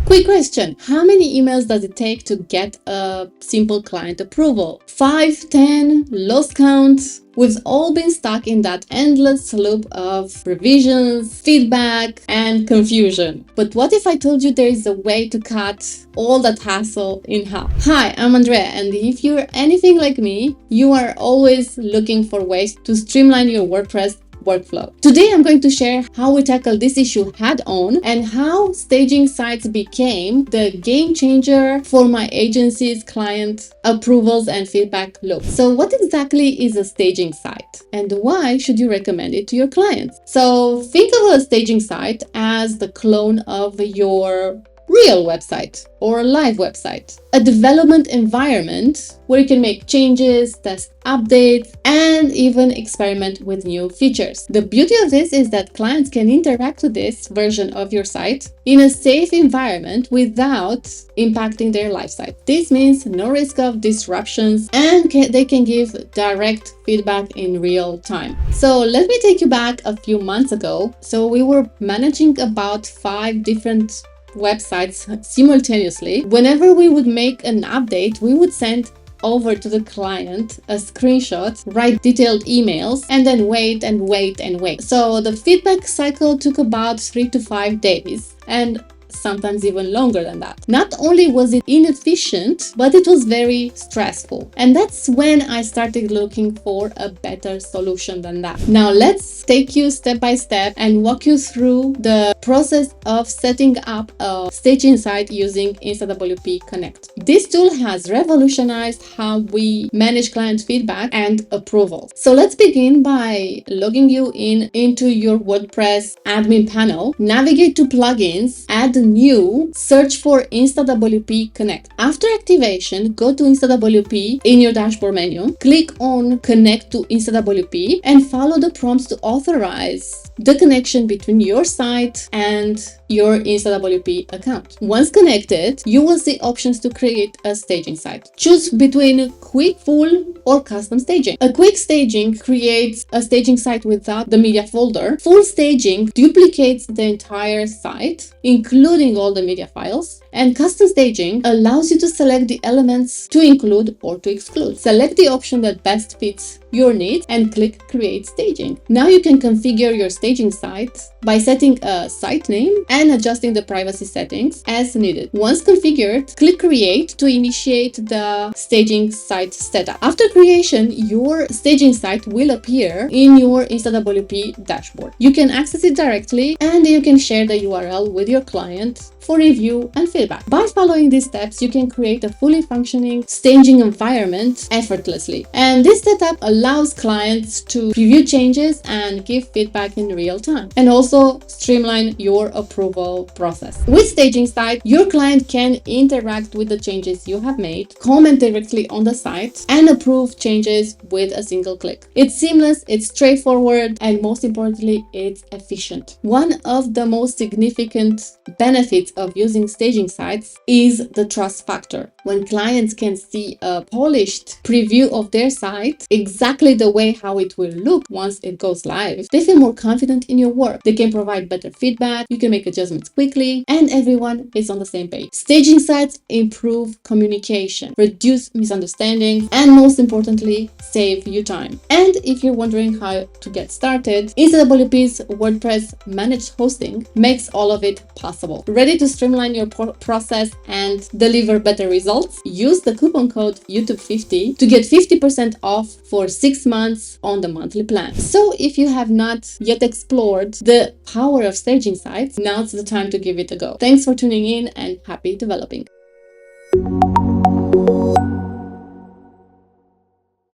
Quick question. How many emails does it take to get a simple client approval? 5, 10, lost count? We've all been stuck in that endless loop of revisions, feedback, and confusion. But what if I told you there is a way to cut all that hassle in half? Hi, I'm Andrea, and if you're anything like me, you are always looking for ways to streamline your WordPress workflow. Today I'm going to share how we tackle this issue head-on and how staging sites became the game changer for my agency's client approvals and feedback loop. So what exactly is a staging site and why should you recommend it to your clients? So think of a staging site as the clone of your real website or a live website, a development environment where you can make changes, test updates, and even experiment with new features. The beauty of this is that clients can interact with this version of your site in a safe environment without impacting their live site. This means no risk of disruptions, and they can give direct feedback in real time. So let me take you back a few months ago. So we were managing about 5 different websites simultaneously. Whenever we would make an update, we would send over to the client a screenshot, write detailed emails, and then wait and wait and wait. So the feedback cycle took about 3 to 5 days, and sometimes even longer than that. Not only was it inefficient, but it was very stressful. And that's when I started looking for a better solution than that. Now let's take you step by step and walk you through the process of setting up a staging site using InstaWP Connect. This tool has revolutionized how we manage client feedback and approvals. So let's begin by logging you into your WordPress admin panel. Navigate to plugins, add new, search for InstaWP Connect. After activation, go to InstaWP in your dashboard menu, click on Connect to InstaWP, and follow the prompts to authorize the connection between your site and your InstaWP account. Once connected, you will see options to create a staging site. Choose between quick, full, or custom staging. A quick staging creates a staging site without the media folder. Full staging duplicates the entire site, including all the media files. And custom staging allows you to select the elements to include or to exclude. Select the option that best fits your needs and click Create Staging. Now you can configure your staging site by setting a site name and adjusting the privacy settings as needed. Once configured, click Create to initiate the staging site setup. After creation, your staging site will appear in your InstaWP dashboard. You can access it directly and you can share the URL with your client for review and feedback. By following these steps, you can create a fully functioning staging environment effortlessly. And this setup allows clients to preview changes and give feedback in real time, and also streamline your approval process. With staging site, your client can interact with the changes you have made, comment directly on the site, and approve changes with a single click. It's seamless, it's straightforward, and most importantly, it's efficient. One of the most significant benefits of using staging sites is the trust factor. When clients can see a polished preview of their site, exactly the way how it will look once it goes live, they feel more confident in your work. They can provide better feedback, you can make adjustments quickly, and everyone is on the same page. Staging sites improve communication, reduce misunderstandings, and most importantly, save you time. And if you're wondering how to get started, InstaWP's WordPress managed hosting makes all of it possible. Ready to streamline your process and deliver better results? Use the coupon code YouTube50 to get 50% off for 6 months on the monthly plan. So if you have not yet explored the power of staging sites, now's the time to give it a go. Thanks for tuning in and happy developing.